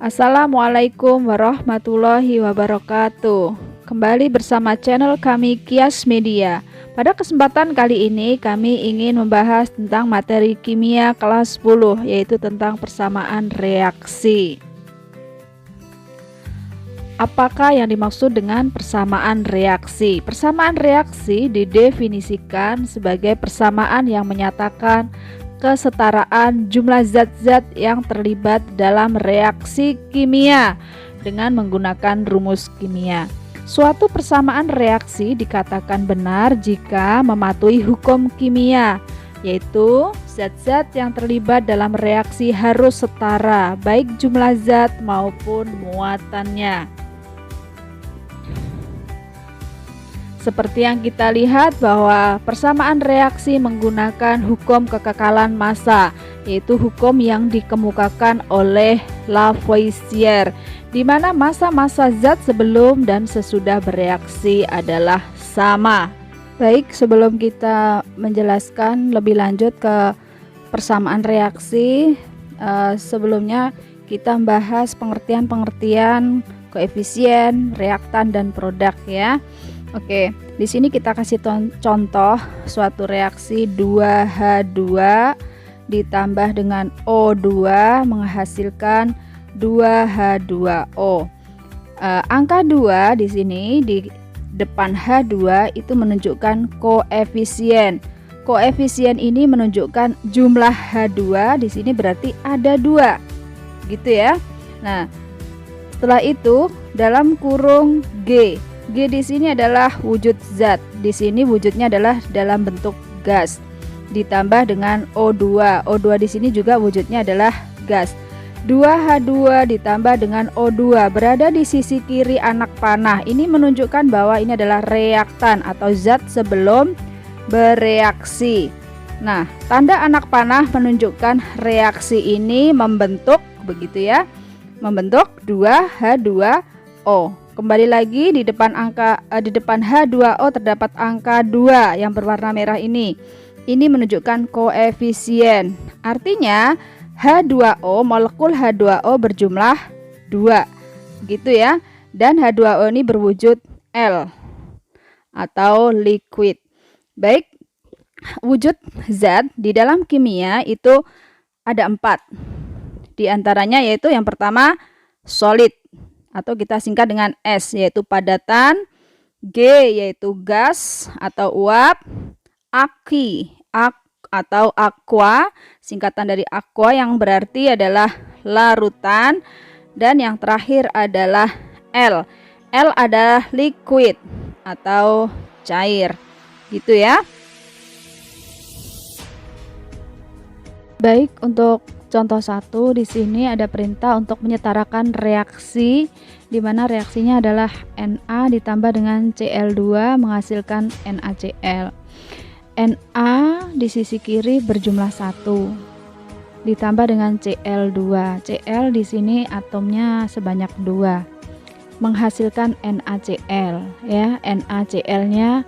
Assalamualaikum warahmatullahi wabarakatuh. Kembali bersama channel kami Kias Media. Pada kesempatan kali ini kami ingin membahas tentang materi kimia kelas 10, yaitu tentang persamaan reaksi. Apakah yang dimaksud dengan persamaan reaksi? Persamaan reaksi didefinisikan sebagai persamaan yang menyatakan kesetaraan jumlah zat-zat yang terlibat dalam reaksi kimia dengan menggunakan rumus kimia. Suatu persamaan reaksi dikatakan benar jika mematuhi hukum kimia, yaitu zat-zat yang terlibat dalam reaksi harus setara, baik jumlah zat maupun muatannya. Seperti yang kita lihat bahwa persamaan reaksi menggunakan hukum kekekalan massa, yaitu hukum yang dikemukakan oleh Lavoisier, di mana massa-massa zat sebelum dan sesudah bereaksi adalah sama. Baik, sebelum kita menjelaskan lebih lanjut ke persamaan reaksi, sebelumnya kita membahas pengertian-pengertian koefisien, reaktan, dan produk ya. Oke, di sini kita kasih contoh suatu reaksi 2H2 ditambah dengan O2 menghasilkan 2H2O. Angka 2 di sini di depan H2 itu menunjukkan koefisien. Koefisien ini menunjukkan jumlah H2, di sini berarti ada 2. Gitu ya. Nah, setelah itu dalam kurung G. G di sini adalah wujud zat. Di sini wujudnya adalah dalam bentuk gas. Ditambah dengan O2. O2 di sini juga wujudnya adalah gas. 2H2 ditambah dengan O2 berada di sisi kiri anak panah. Ini menunjukkan bahwa ini adalah reaktan atau zat sebelum bereaksi. Nah, tanda anak panah menunjukkan reaksi ini membentuk begitu ya. Membentuk 2H2O. Kembali lagi di depan H2O terdapat angka 2 yang berwarna merah ini. Ini menunjukkan koefisien. Artinya H2O, molekul H2O berjumlah 2. Gitu ya. Dan H2O ini berwujud L atau liquid. Baik, wujud zat di dalam kimia itu ada 4. Di antaranya yaitu yang pertama solid, atau kita singkat dengan S, yaitu padatan, G yaitu gas atau uap, aki atau aqua, singkatan dari aqua yang berarti adalah larutan, dan yang terakhir adalah L. L adalah liquid atau cair. Gitu ya. Baik, untuk contoh 1 di sini ada perintah untuk menyetarakan reaksi, di mana reaksinya adalah Na ditambah dengan Cl2 menghasilkan NaCl. Na di sisi kiri berjumlah 1 ditambah dengan Cl2. Cl di sini atomnya sebanyak 2 menghasilkan NaCl ya. NaCl-nya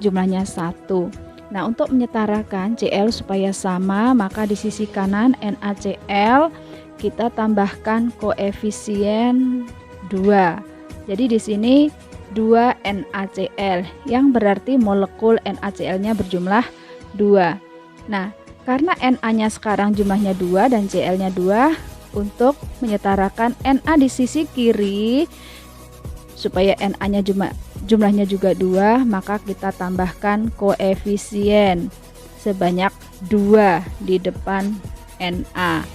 jumlahnya 1. Nah, untuk menyetarakan Cl supaya sama, maka di sisi kanan NaCl kita tambahkan koefisien 2. Jadi di sini 2 NaCl yang berarti molekul NaCl-nya berjumlah 2. Nah, karena Na-nya sekarang jumlahnya 2 dan Cl-nya 2, untuk menyetarakan Na di sisi kiri supaya Na-nya jumlahnya juga 2, maka kita tambahkan koefisien sebanyak 2 di depan Na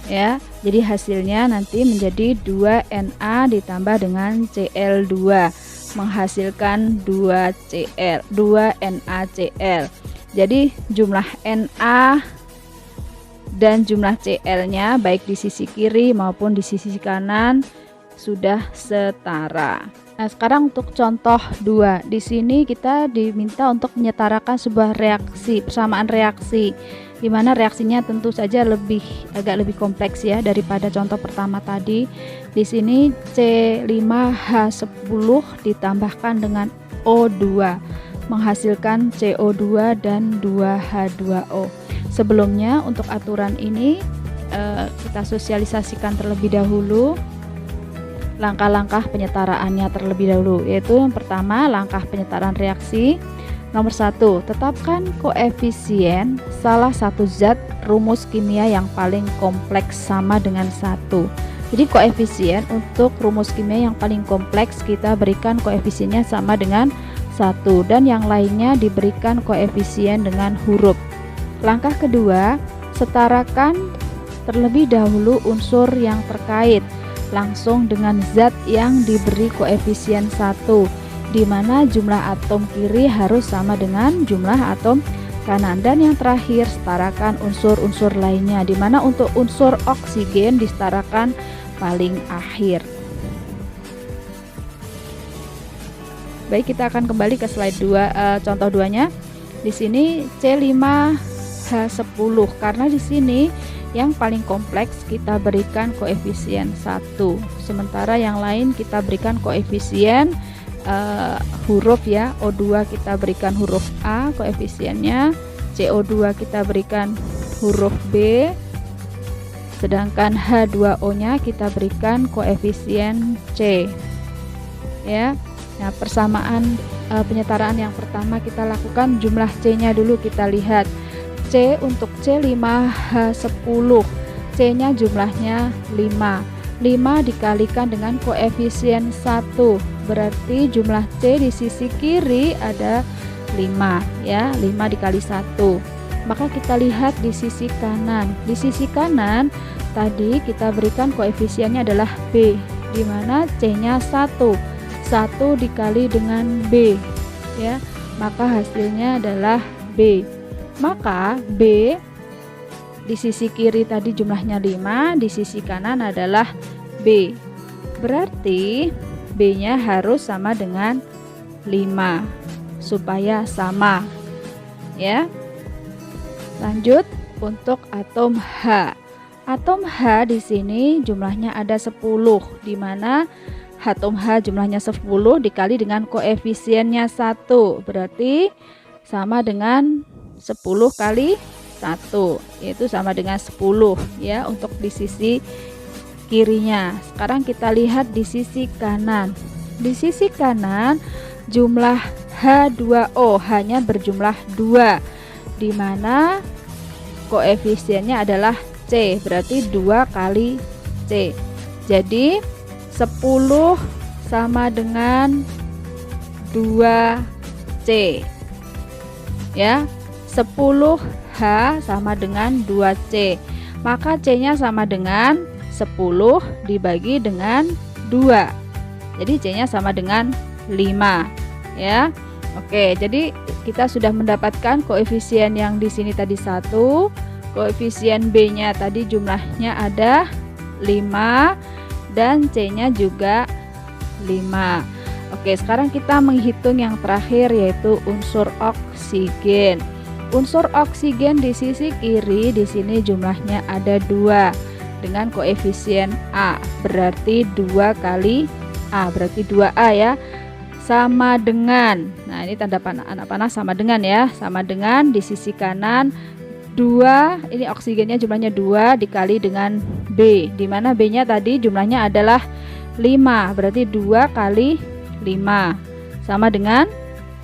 ya. Jadi hasilnya nanti menjadi 2 Na ditambah dengan Cl2 menghasilkan 2 NaCl. Jadi jumlah Na dan jumlah Cl-nya baik di sisi kiri maupun di sisi kanan sudah setara. Nah, sekarang untuk contoh 2. Di sini kita diminta untuk menyetarakan sebuah reaksi, persamaan reaksi, di mana reaksinya tentu saja agak lebih kompleks ya daripada contoh pertama tadi. Di sini C5H10 ditambahkan dengan O2 menghasilkan CO2 dan 2H2O. Sebelumnya untuk aturan ini kita sosialisasikan terlebih dahulu langkah-langkah penyetaraannya terlebih dahulu, yaitu yang pertama langkah penyetaraan reaksi. Nomor 1, tetapkan koefisien salah satu zat rumus kimia yang paling kompleks sama dengan 1. Jadi koefisien untuk rumus kimia yang paling kompleks kita berikan koefisiennya sama dengan 1, dan yang lainnya diberikan koefisien dengan huruf. Langkah kedua, setarakan terlebih dahulu unsur yang terkait langsung dengan zat yang diberi koefisien 1, di mana jumlah atom kiri harus sama dengan jumlah atom kanan. Dan yang terakhir, setarakan unsur-unsur lainnya, di mana untuk unsur oksigen disetarakan paling akhir. Baik, kita akan kembali ke slide 2, contoh 2-nya. Di sini C5H10, karena di sini yang paling kompleks kita berikan koefisien 1, sementara yang lain kita berikan koefisien huruf ya. O2 kita berikan huruf A koefisiennya, CO2 kita berikan huruf B, sedangkan H2O nya kita berikan koefisien C ya. Nah, persamaan penyetaraan yang pertama kita lakukan jumlah C nya dulu, kita lihat C untuk C5H10, C nya jumlahnya 5 dikalikan dengan koefisien 1, berarti jumlah C di sisi kiri ada 5 ya, 5 dikali 1. Maka kita lihat di sisi kanan. Di sisi kanan tadi kita berikan koefisiennya adalah B, di mana C-nya 1 dikali dengan B ya, maka hasilnya adalah B. Maka B di sisi kiri tadi jumlahnya 5, di sisi kanan adalah B. Berarti B-nya harus sama dengan 5 supaya sama ya. Lanjut untuk atom H. Atom H di sini jumlahnya ada 10, di mana atom H jumlahnya 10 dikali dengan koefisiennya 1, berarti sama dengan 10 kali 1, yaitu sama dengan 10 ya untuk di sisi kirinya. Sekarang kita lihat di sisi kanan. Di sisi kanan jumlah H2O hanya berjumlah 2, di mana koefisiennya adalah C, berarti 2 kali C. Jadi 10 sama dengan 2C ya. 10H sama dengan 2C, maka C nya sama dengan 10 dibagi dengan 2, jadi C nya sama dengan 5 ya. Oke, jadi kita sudah mendapatkan koefisien yang di sini tadi 1, koefisien B nya tadi jumlahnya ada 5, dan C nya juga 5. Oke, sekarang kita menghitung yang terakhir, yaitu unsur oksigen. Unsur oksigen di sisi kiri di sini jumlahnya ada 2 dengan koefisien A, berarti 2 kali A, berarti 2A ya, sama dengan, nah ini tanda anak panah sama dengan ya, sama dengan di sisi kanan 2, ini oksigennya jumlahnya 2 dikali dengan B, di mana B nya tadi jumlahnya adalah 5, berarti 2 kali 5 sama dengan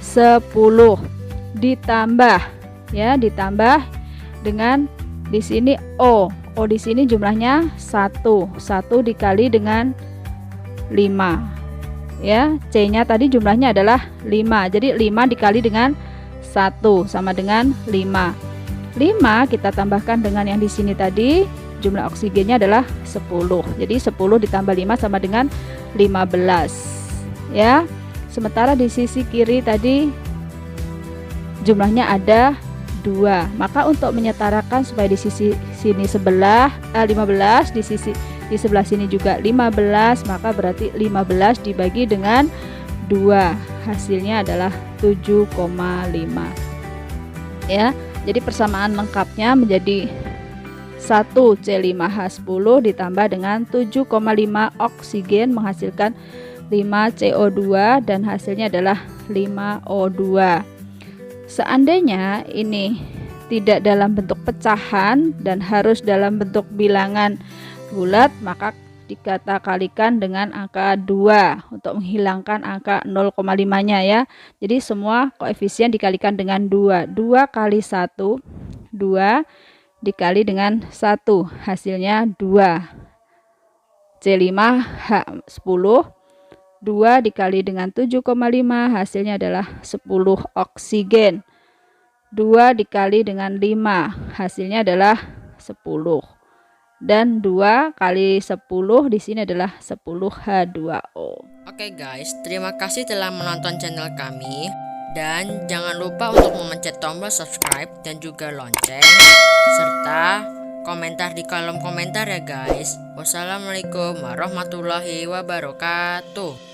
10, ditambah ya, ditambah dengan di sini O di sini jumlahnya 1 dikali dengan 5 ya. C nya tadi jumlahnya adalah 5, jadi 5 dikali dengan 1 sama dengan 5 kita tambahkan dengan yang di sini tadi, jumlah oksigennya adalah 10, jadi 10 ditambah 5 sama dengan 15 ya. Sementara di sisi kiri tadi jumlahnya ada 2, maka untuk menyetarakan supaya di sisi sini 15, di sebelah sini juga 15, maka berarti 15 dibagi dengan 2, hasilnya adalah 7,5 ya. Jadi persamaan lengkapnya menjadi 1C5H10 ditambah dengan 7,5 oksigen menghasilkan 5 CO2 dan hasilnya adalah 5 O2. Seandainya ini tidak dalam bentuk pecahan dan harus dalam bentuk bilangan bulat, maka kita kalikan dengan angka 2 untuk menghilangkan angka 0,5-nya ya. Jadi semua koefisien dikalikan dengan 2. 2 kali 1, 2 dikali dengan 1, hasilnya 2. C5H10, 2 dikali dengan 7,5, hasilnya adalah 10 oksigen. 2 dikali dengan 5, hasilnya adalah 10. Dan 2 kali 10 di sini adalah 10 H2O. Oke guys, terima kasih telah menonton channel kami. Dan jangan lupa untuk memencet tombol subscribe dan juga lonceng, serta komentar di kolom komentar ya guys. Wassalamualaikum warahmatullahi wabarakatuh.